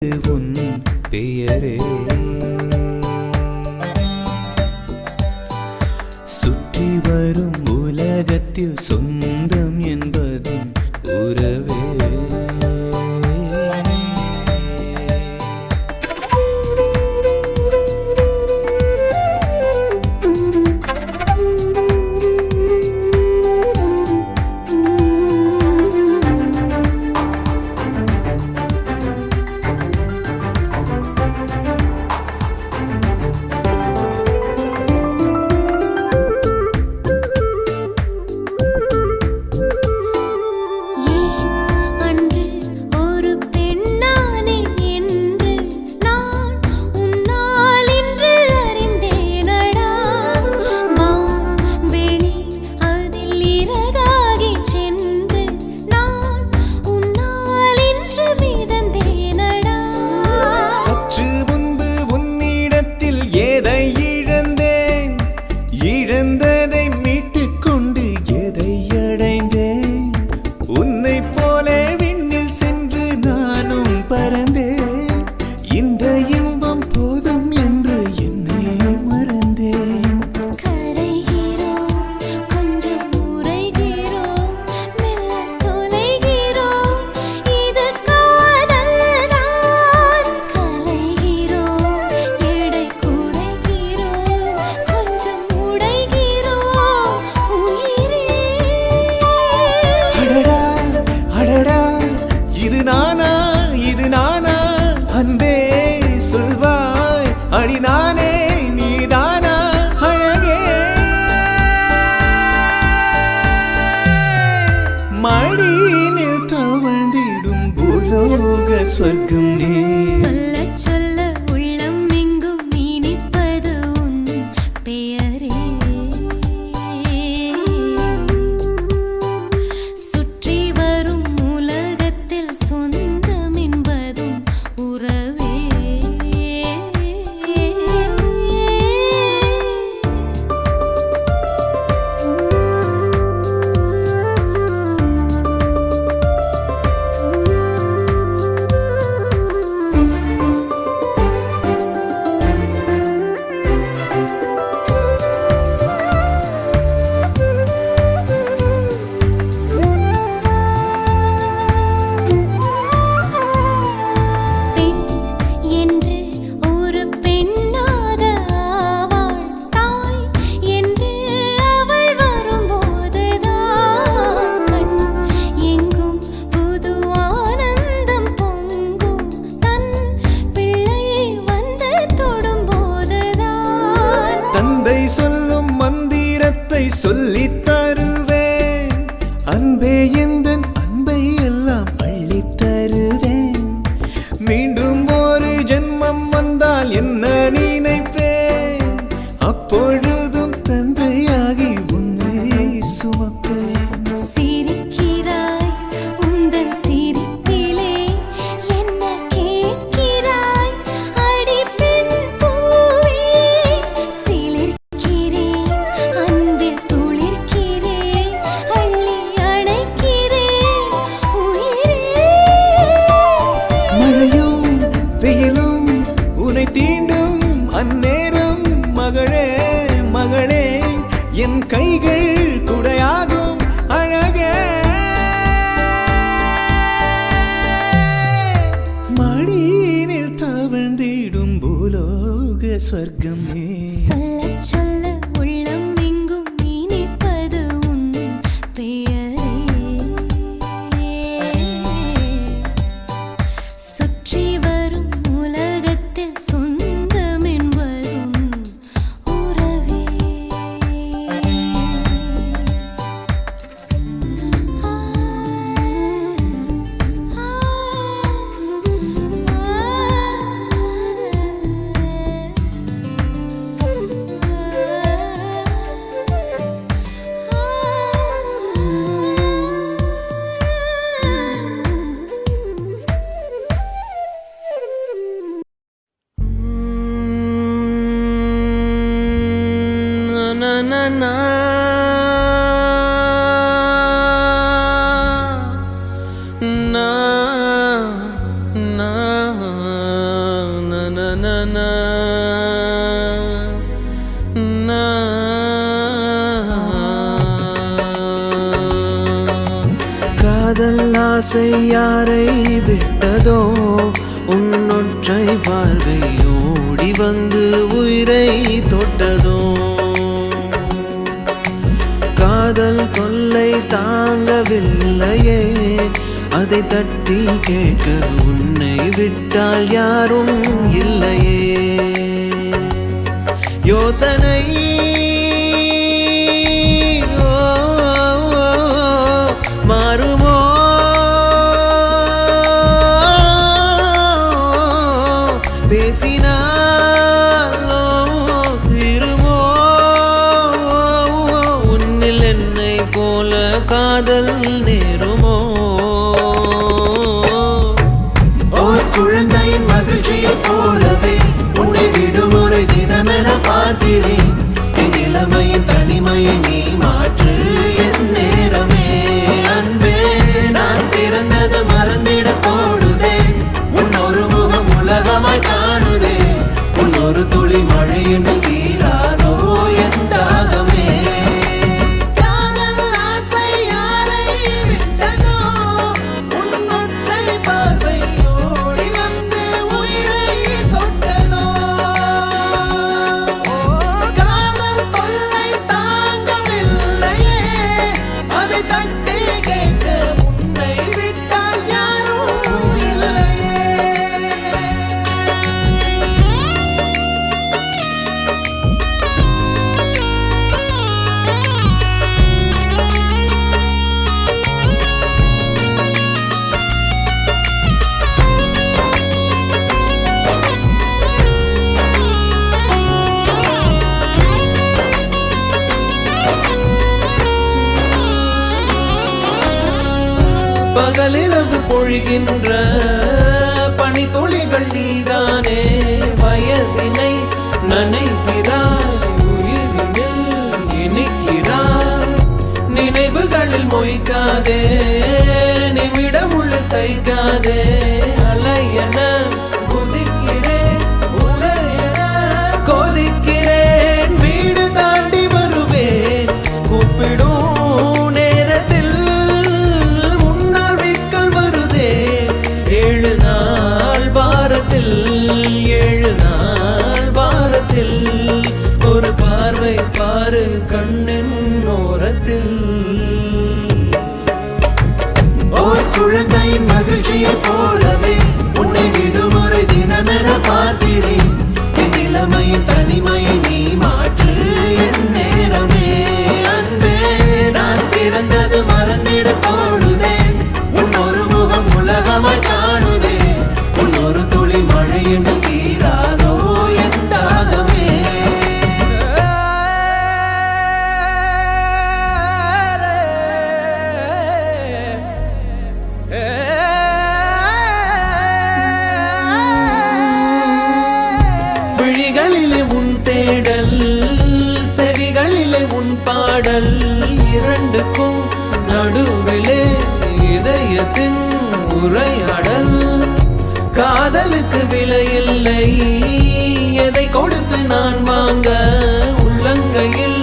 உன் பெயரே சுற்றி வரும் உலகத்தில் சொந்தம் என்பதும் உறவே. இழந்ததை மீட்டுக் கொண்டு எதை அடைந்தேன். உன்னை போல விண்ணில் சென்று நானும் பறந்தேன். இந்த இன்பம் போதும் என்று என்னை மறந்தேன். கரைகிறோம், கொஞ்சம் உரைகிறோம், மெல்ல தொலைகிறோம், இது காதல்தான். கலைகிறோம், எடை குறைகிறோம், கொஞ்சம் உடைகிறோம் உயிரே. அடடா அடடா, இது நானா இது நானா? அன்பே சொல்வாய், அடி நானே நீதானா? அழகே மடியினில் தவழ்ந்திடும் பூலோக ஸ்வர்க்கம் நீ. சொல்ல சொல்ல உள்ளம் எங்கும் இனிப்பது உன் பெயரே. சுற்றி வரும் உலகத்தில் சொந்தம் என்பதும் உறவே. பெண் என்று ஒரு பெண்ணாக ஆவாள், தாய் என்று அவள் வரும்போதுதான் கண் எங்கும் புது ஆனந்தம் பொங்கும். தன் பிள்ளையை வந்து தொடும்போதுதான் தந்தை சொல்லும் மந்திரத்தை சொல்லித் தருவேன். அன்பே எந்தன் அன்பை எல்லாம் அள்ளித் தருவேன். மீண்டும் ஒரு ஜென்மம் வந்தால் என்ன நினைப்பேன்? அப்பொழுதும் தந்தையாகி உன்னை சுமப்பேன். சிரிக்கிறாய், உந்தன் சிரிப்பிலே என்ன கேட்கிறாய்? அடி பெண் பூவே, சிலிர்க்கிறேன், அன்பில் துளிர்க்கிறேன், அள்ளி அணைக்கிறேன் உயிரே. மழையும் வெயிலும் உன்னை தீண்டும் அந்நேரம் மகளே மகளே, என் கைகள் குடையாகும் அழகே. மடியினில் தவழ்ந்திடும் பூலோக ஸ்வர்க்கமே. சொல்ல சொல்ல உள்ளம் எங்கும் இனிப்பது உன் பெயரே. சுற்றி வரும் உலகத்தில் சொந்தம் என்பதும் உறவே. na na na na na காதல் ஆசை யாரை விட்டதோ உன்னொற்றை பார்வை ஓடி வந்து உயிரை தொட்டதோ காதல் தொல்லை தாங்கவில்லையே அதை தட்டி கேட்க உன்னை விட்டால் யாரும் இல்லையே யோசனை மாறுமோ பேசினாலோ தீருமோ உன்னில் என்னை போல காதல் நேருமோ ஓர் குழந்தையின் மகிழ்ச்சியை போலவே உன்னை விடுமுறை தினமென பார்க்கிறேன் என் இளமையின் தனிமையை நீ மாற்று என் நேரமே அன்பே நான் பிறந்தது மறந்திட தோடுதே உன்னொரு முகம் உலகமாய் காணுதே உன்னொரு துளி மழையின் தீராதோ என் தாகமே பகலிரவு பொழிகின்ற பனித்துளிகள் நீதானே வயதினை நனைக்கிறாய் உயிரினில் இனிக்கிறாய் நினைவுகளில் மொய்க்காதே நிமிடமுள்ள தைக்காதே அலையென குதிக்கிறேன் உலையென கொதிக்கிறேன் வீடு தாண்டி வருவேன் கூப்பிடும் ஒரு பார்வை பாரு கண்ணின் ஓரத்தில் ஓர் குழந்தையின் மகிழ்ச்சியை போலவே உன்னை விடுமுறை தினமென பார்க்கிறேன் என் இளமையின் தனிமையை நீ மாற்று என் நேரமே அன்பே நான் பிறந்தது மறந்திட தோடுதே உன்னொரு முகம் உலகமாய் காணுதே உன்னொரு துளி மழையின் தீராதோ என் தாகமே விழிகளிலே உன் தேடல் செவிகளிலே உன் பாடல் இரண்டுக்கும் நடுவிலே இதயத்தின் உரையாடல் காதலுக்கு விலையில்லை எதை கொடுத்து நான் வாங்க உள்ளங்கையில்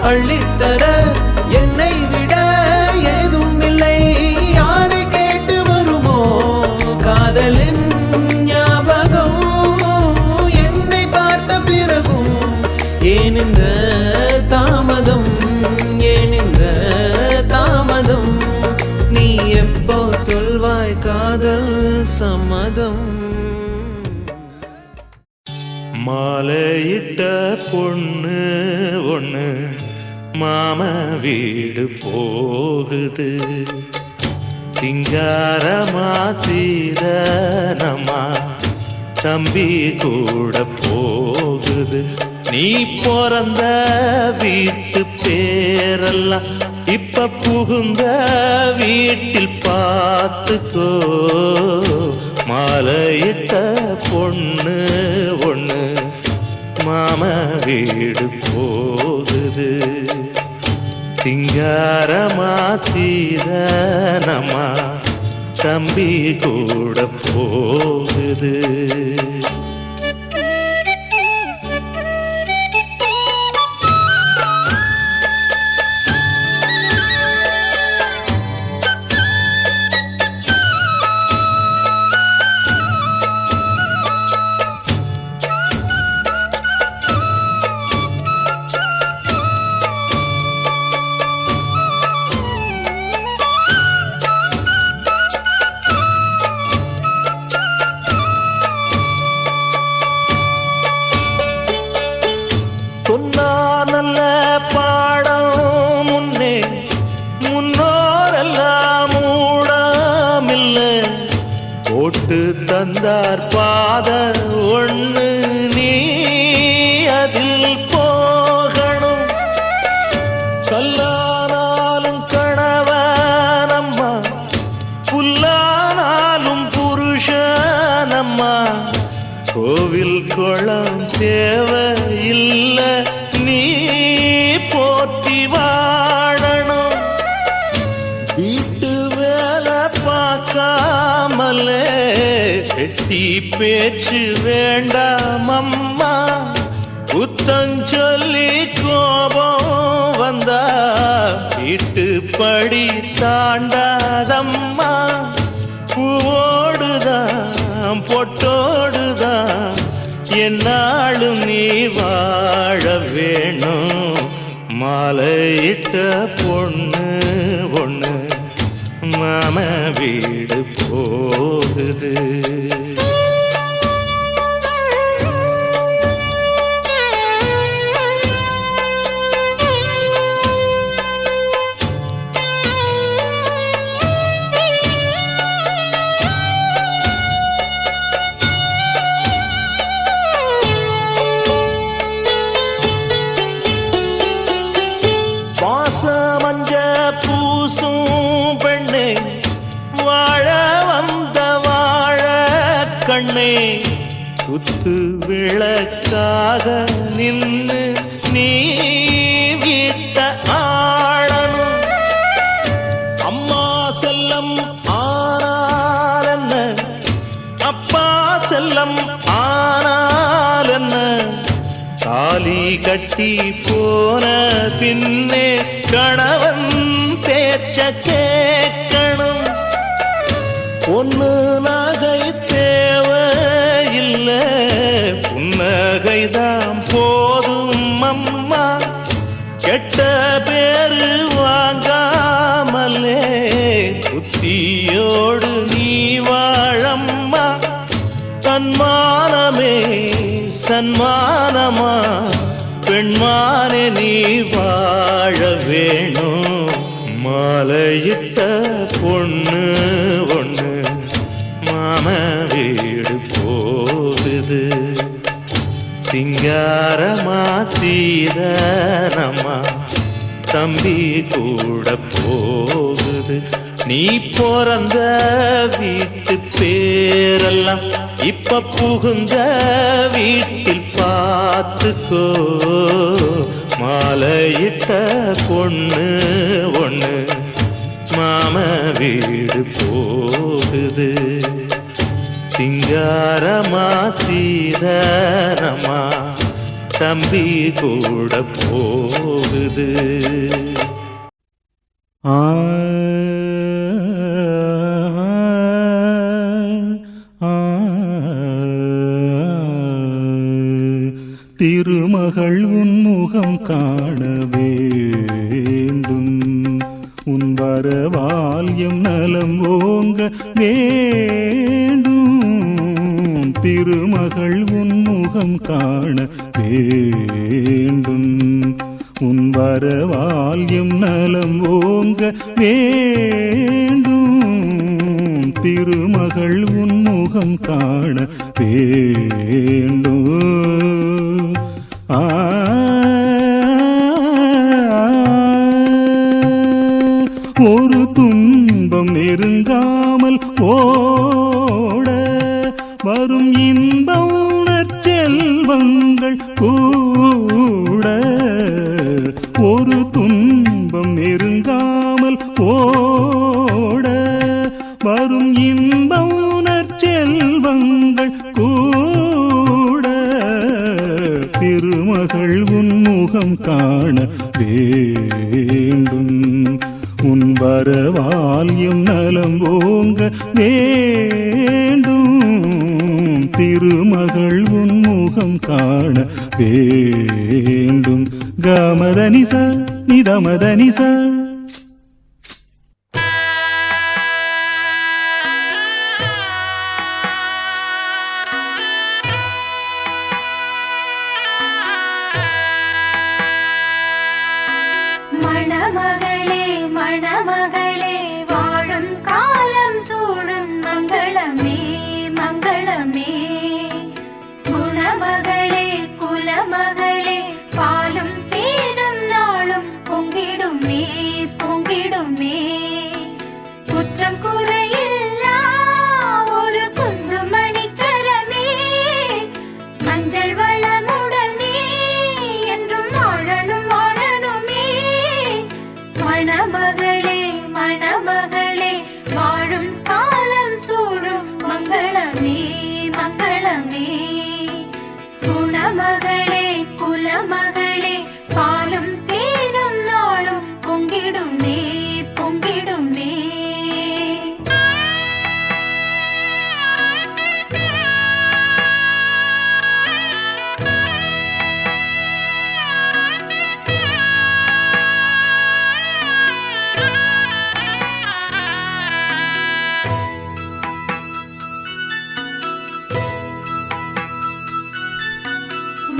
அள்ளித்தர என்னை விட ஏதும் இல்லை யாரை கேட்டு வருமோ காதலின் ஞாபகம் என்னை பார்த்த பிறகும் ஏன் இந்த தாமதம் ஏன் இந்த தாமதம் நீ எப்போ சொல்வாய் காதல் சம்மதம் மாலையிட்ட பொண்ணு ஒண்ணு மாம வீடு போகுது சிங்காரமா சீதனமா தம்பி கூட போகுது நீ பிறந்த வீட்டு பேரெல்லாம் இப்ப புகுந்த வீட்டில் பார்த்துக்கோ மாலையிட்ட பொண்ணு ஒண்ணு மாம வீடு போகுது சிங்காரமா சீதனமா தம்பி கூட போகுது வந்தார் பாத ஒண்ணு நீ அதில் போகணும். கல்லானாலும் கணவனம்மா, புல்லானாலும் புருஷனம்மா. கோவில் குளம் தேவையில்லை, நீ போற்றி வாழணும். வீட்டு வேலை பார்க்காமலே வெட்டி பேச்சு வேண்டாம் அம்மா. புத்தஞ்சொல்லி கோபம் வந்தா வீட்டு படி தாண்டாதம்மா. பூவோடுதான் பொட்டோடுதான் என்னாலும் நீ வாழ வேணும். மாலையிட்ட பொண்ணு ஒண்ணு மாம வீடு போகுது. மஞ்ச பூசும் பெண்ணே, வாழ வந்த வாழ கண்ணே. குத்து விளக்காக நின்று நீ வீட்ட ஆளணும். அம்மா செல்லம் ஆனால் என்ன, அப்பா செல்லம் ஆனால் என்ன. தாலி கட்டி போன பின்னே கணவன் பேச்ச கேட்கணும். பொண்ணு நகை தேவையில்லை, புன்னகைதான் போதும் அம்மா. கெட்ட பேரு வாங்காமலே புத்தியோடு நீ வாழம்மா. தன்மானமே சன்மானமா, பெண்மானே நீ வாழ வேணும். மாலையிட்ட பொண்ணு ஒண்ணு மாம வீடு போகுது. சிங்காரமா சீதனமா தம்பி கூட போகுது. நீ பிறந்த வீட்டு பேரெல்லாம் இப்ப புகுந்த வீட்டில் பார்த்துக்கோ. மாலையிட்ட பொண்ணு ஒண்ணு மாம வீடு போகுது. சிங்காரமா சீதனமா தம்பி கூட போகுது. திருமகள் உன்முகம் காண வேண்டும், உன் வரவால் எம் நலம் ஓங்க வேண்டும். திருமகள் உன்முகம் காண வேண்டும், உன் வரவால் எம் நலம் ஓங்க வேண்டும். திருமகள் உன்முகம் காண வேண்டும். ஒரு துன்பம் நெருங்காமல் ஓட வரும் இன்ப உணர்ச்செல்வங்கள் கூட. ஒரு துன்பம் நெருங்காமல் ஓட வரும் இன்ப உணர்ச்செல்வங்கள் கூட. திருமகள் உன்முகம் காண வேண்டும், உன் வரவால் எம் நலம் ஓங்க வேண்டும். திருமகள் உன்முகம் காண வேண்டும். கமதனிச நிதமதனிச. மணமகளே மணமகளே வாழும் காலம் சூழும் மங்களமே மங்களமே.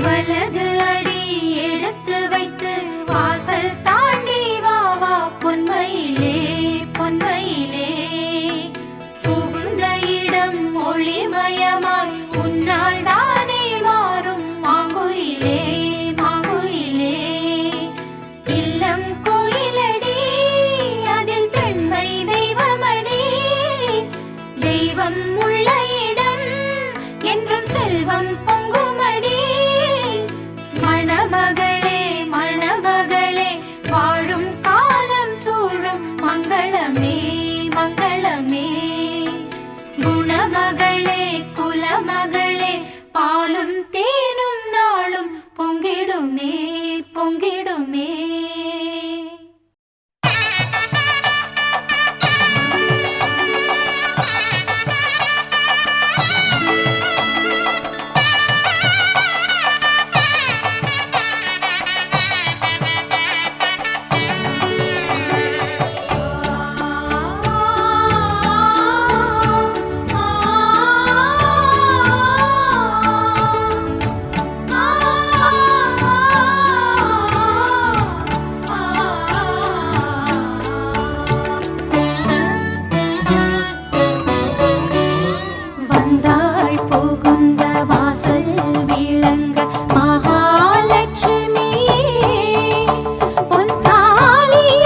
வலது அடி எடுத்து வைத்து வாசல் தாண்டி வா வா பொன்மையிலே பொன்மையிலே புகுந்த இடம் ஒளிமயமாய் உன்னால் தானே மாறும் மாங்குயிலே மாங்குயிலே இல்லம் கோயிலடி அதில் பெண்மை தெய்வமடி தெய்வம் உள்ள இடம் என்றும் செல்வம் பொங்குமடி மணமகளே மணமகளே வாழும் காலம் சூழும் மங்களமே மங்களமே குணமகளே குலமகளே பாலும் தேனும் நாளும் பொங்கிடுமே பொங்கிடுமே வந்தாள் புகுந்த வாசல் விளங்க மகாலட்சுமி பொன்தாலியோடும்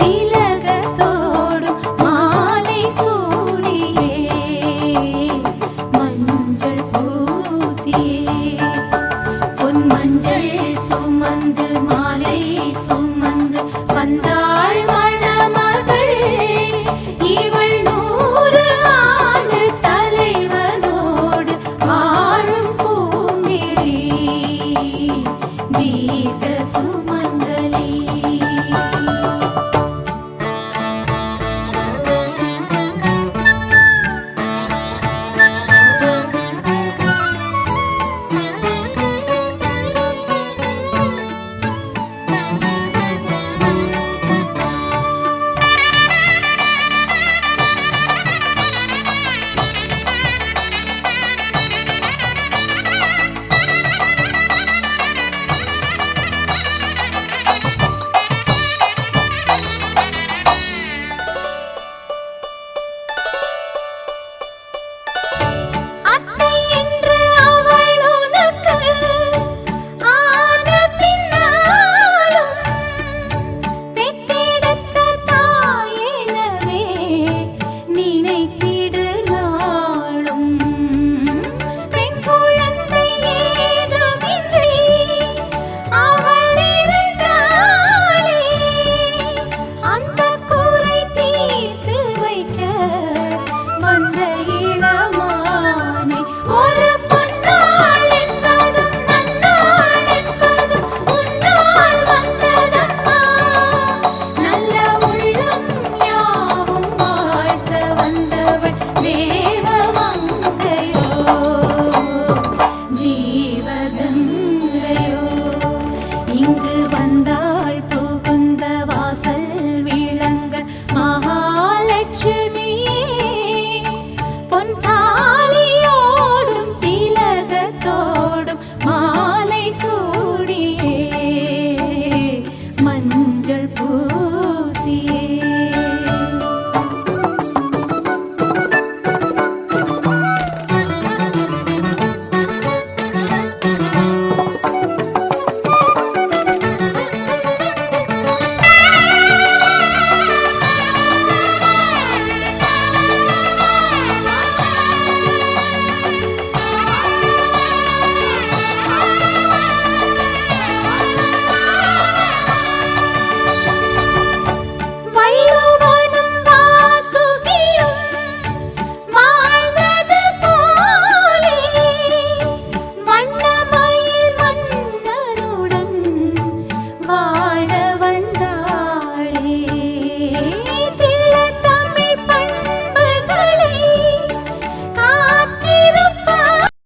திலகத்தோடும் மாலை சூடியே மஞ்சள் பூசியே பொன் மஞ்சள் சுமந்து மாலை சுமந்து வந்தாள் மணமகள் இவள் 100 ஆண்டு தலைவனோடு வாழும் பூமிழி தீர்க்க சுமங்கலி